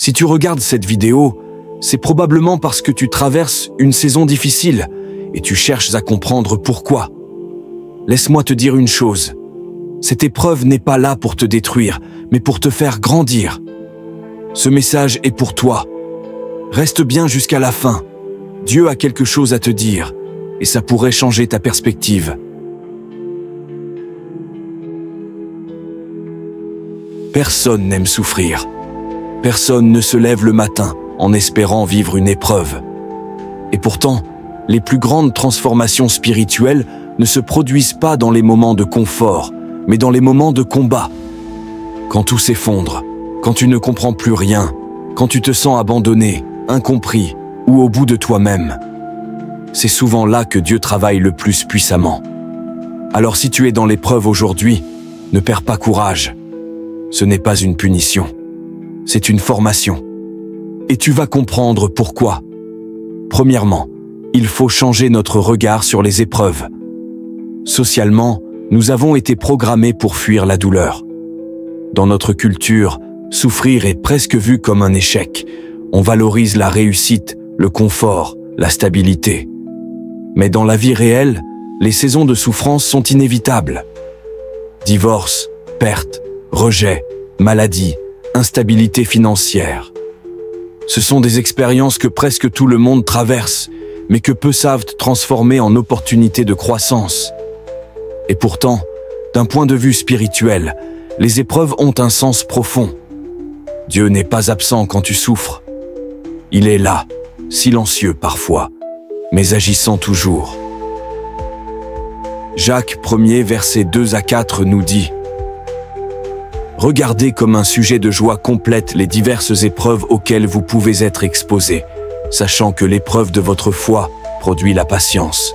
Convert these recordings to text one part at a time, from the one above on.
Si tu regardes cette vidéo, c'est probablement parce que tu traverses une saison difficile et tu cherches à comprendre pourquoi. Laisse-moi te dire une chose. Cette épreuve n'est pas là pour te détruire, mais pour te faire grandir. Ce message est pour toi. Reste bien jusqu'à la fin. Dieu a quelque chose à te dire, et ça pourrait changer ta perspective. Personne n'aime souffrir. Personne ne se lève le matin en espérant vivre une épreuve. Et pourtant, les plus grandes transformations spirituelles ne se produisent pas dans les moments de confort, mais dans les moments de combat. Quand tout s'effondre, quand tu ne comprends plus rien, quand tu te sens abandonné, incompris ou au bout de toi-même, c'est souvent là que Dieu travaille le plus puissamment. Alors si tu es dans l'épreuve aujourd'hui, ne perds pas courage. Ce n'est pas une punition, c'est une formation. Et tu vas comprendre pourquoi. Premièrement, il faut changer notre regard sur les épreuves. Socialement, nous avons été programmés pour fuir la douleur. Dans notre culture, souffrir est presque vu comme un échec. On valorise la réussite, le confort, la stabilité. Mais dans la vie réelle, les saisons de souffrance sont inévitables. Divorce, perte, rejet, maladie, instabilité financière. Ce sont des expériences que presque tout le monde traverse, mais que peu savent transformer en opportunités de croissance. Et pourtant, d'un point de vue spirituel, les épreuves ont un sens profond. Dieu n'est pas absent quand tu souffres. Il est là, silencieux parfois, mais agissant toujours. Jacques 1er, versets 2 à 4 nous dit: Regardez comme un sujet de joie complète les diverses épreuves auxquelles vous pouvez être exposés, sachant que l'épreuve de votre foi produit la patience.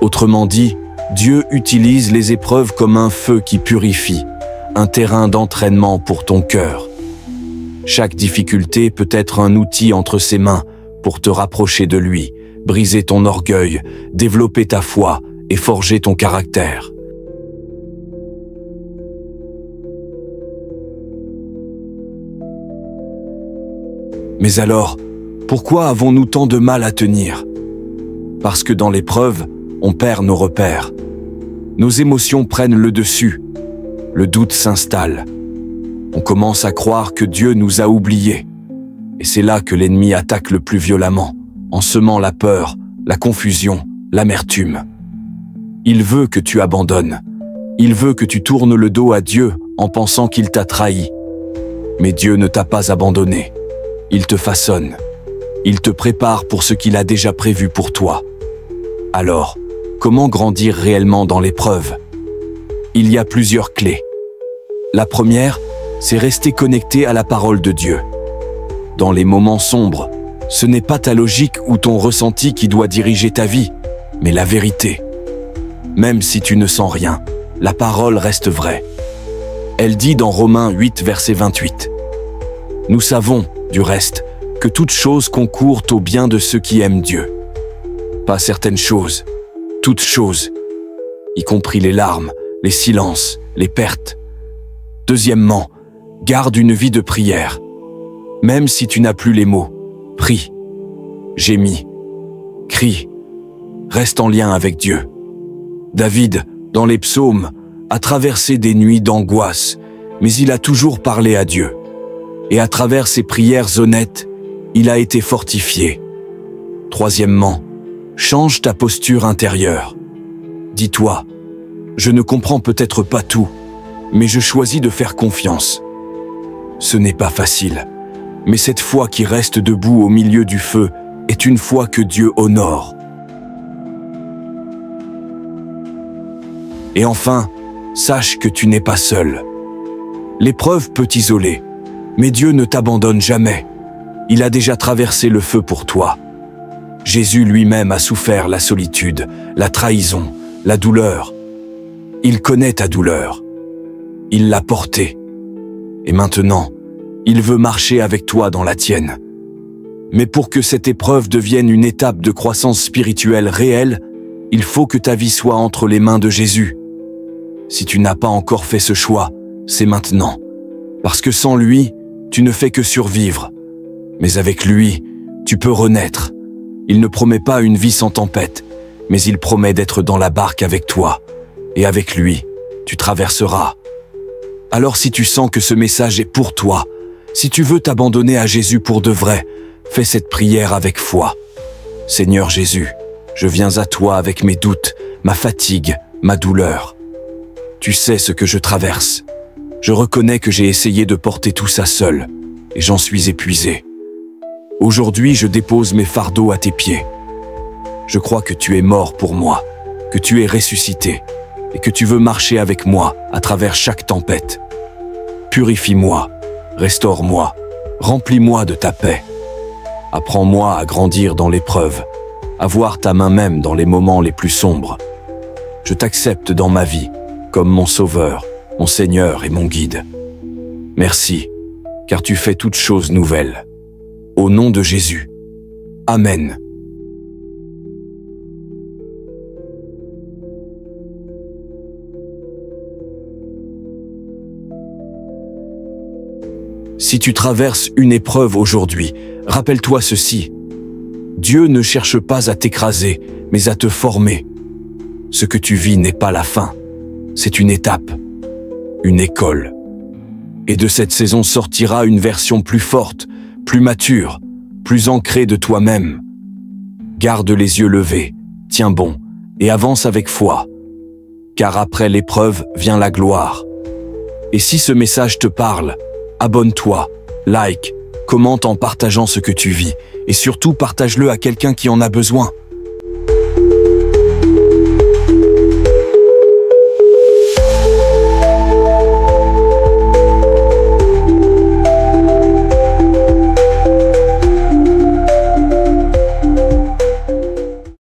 Autrement dit, Dieu utilise les épreuves comme un feu qui purifie, un terrain d'entraînement pour ton cœur. Chaque difficulté peut être un outil entre ses mains pour te rapprocher de lui, briser ton orgueil, développer ta foi et forger ton caractère. Mais alors, pourquoi avons-nous tant de mal à tenir? Parce que dans l'épreuve, on perd nos repères. Nos émotions prennent le dessus. Le doute s'installe. On commence à croire que Dieu nous a oubliés. Et c'est là que l'ennemi attaque le plus violemment, en semant la peur, la confusion, l'amertume. Il veut que tu abandonnes. Il veut que tu tournes le dos à Dieu en pensant qu'il t'a trahi. Mais Dieu ne t'a pas abandonné. Il te façonne. Il te prépare pour ce qu'il a déjà prévu pour toi. Alors, comment grandir réellement dans l'épreuve? Il y a plusieurs clés. La première, c'est rester connecté à la parole de Dieu. Dans les moments sombres, ce n'est pas ta logique ou ton ressenti qui doit diriger ta vie, mais la vérité. Même si tu ne sens rien, la parole reste vraie. Elle dit dans Romains 8, verset 28. Nous savons, du reste, que toutes choses concourent au bien de ceux qui aiment Dieu. Pas certaines choses, toutes choses, y compris les larmes, les silences, les pertes. Deuxièmement, garde une vie de prière. Même si tu n'as plus les mots, prie, gémis, crie, reste en lien avec Dieu. David, dans les psaumes, a traversé des nuits d'angoisse, mais il a toujours parlé à Dieu. Et à travers ses prières honnêtes, il a été fortifié. Troisièmement, change ta posture intérieure. Dis-toi, je ne comprends peut-être pas tout, mais je choisis de faire confiance. Ce n'est pas facile, mais cette foi qui reste debout au milieu du feu est une foi que Dieu honore. Et enfin, sache que tu n'es pas seul. L'épreuve peut t'isoler, mais Dieu ne t'abandonne jamais. Il a déjà traversé le feu pour toi. Jésus lui-même a souffert la solitude, la trahison, la douleur. Il connaît ta douleur. Il l'a portée. Et maintenant, il veut marcher avec toi dans la tienne. Mais pour que cette épreuve devienne une étape de croissance spirituelle réelle, il faut que ta vie soit entre les mains de Jésus. Si tu n'as pas encore fait ce choix, c'est maintenant. Parce que sans lui, tu ne fais que survivre. Mais avec lui, tu peux renaître. Il ne promet pas une vie sans tempête, mais il promet d'être dans la barque avec toi. Et avec lui, tu traverseras. Alors si tu sens que ce message est pour toi, si tu veux t'abandonner à Jésus pour de vrai, fais cette prière avec foi. Seigneur Jésus, je viens à toi avec mes doutes, ma fatigue, ma douleur. Tu sais ce que je traverse. Je reconnais que j'ai essayé de porter tout ça seul, et j'en suis épuisé. Aujourd'hui, je dépose mes fardeaux à tes pieds. Je crois que tu es mort pour moi, que tu es ressuscité, et que tu veux marcher avec moi à travers chaque tempête. Purifie-moi, restaure-moi, remplis-moi de ta paix. Apprends-moi à grandir dans l'épreuve, à voir ta main même dans les moments les plus sombres. Je t'accepte dans ma vie, comme mon Sauveur, mon Seigneur et mon Guide. Merci, car tu fais toutes choses nouvelles. Au nom de Jésus. Amen. Si tu traverses une épreuve aujourd'hui, rappelle-toi ceci. Dieu ne cherche pas à t'écraser, mais à te former. Ce que tu vis n'est pas la fin. C'est une étape, une école. Et de cette saison sortira une version plus forte, plus mature, plus ancrée de toi-même. Garde les yeux levés, tiens bon, et avance avec foi. Car après l'épreuve vient la gloire. Et si ce message te parle, abonne-toi, like, commente en partageant ce que tu vis, et surtout partage-le à quelqu'un qui en a besoin.